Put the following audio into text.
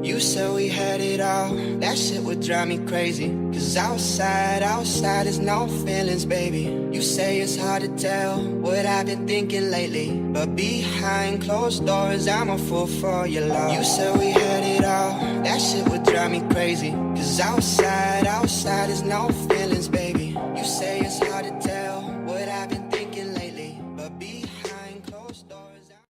You said we had it all, that shit would drive me crazy. Cause outside is no feelings, baby. You say it's hard to tell what I've been thinking lately, but behind closed doors, I'm a fool for your love. You said we had it all, that shit would drive me crazy. Cause outside is no feelings, baby. You say it's hard to tell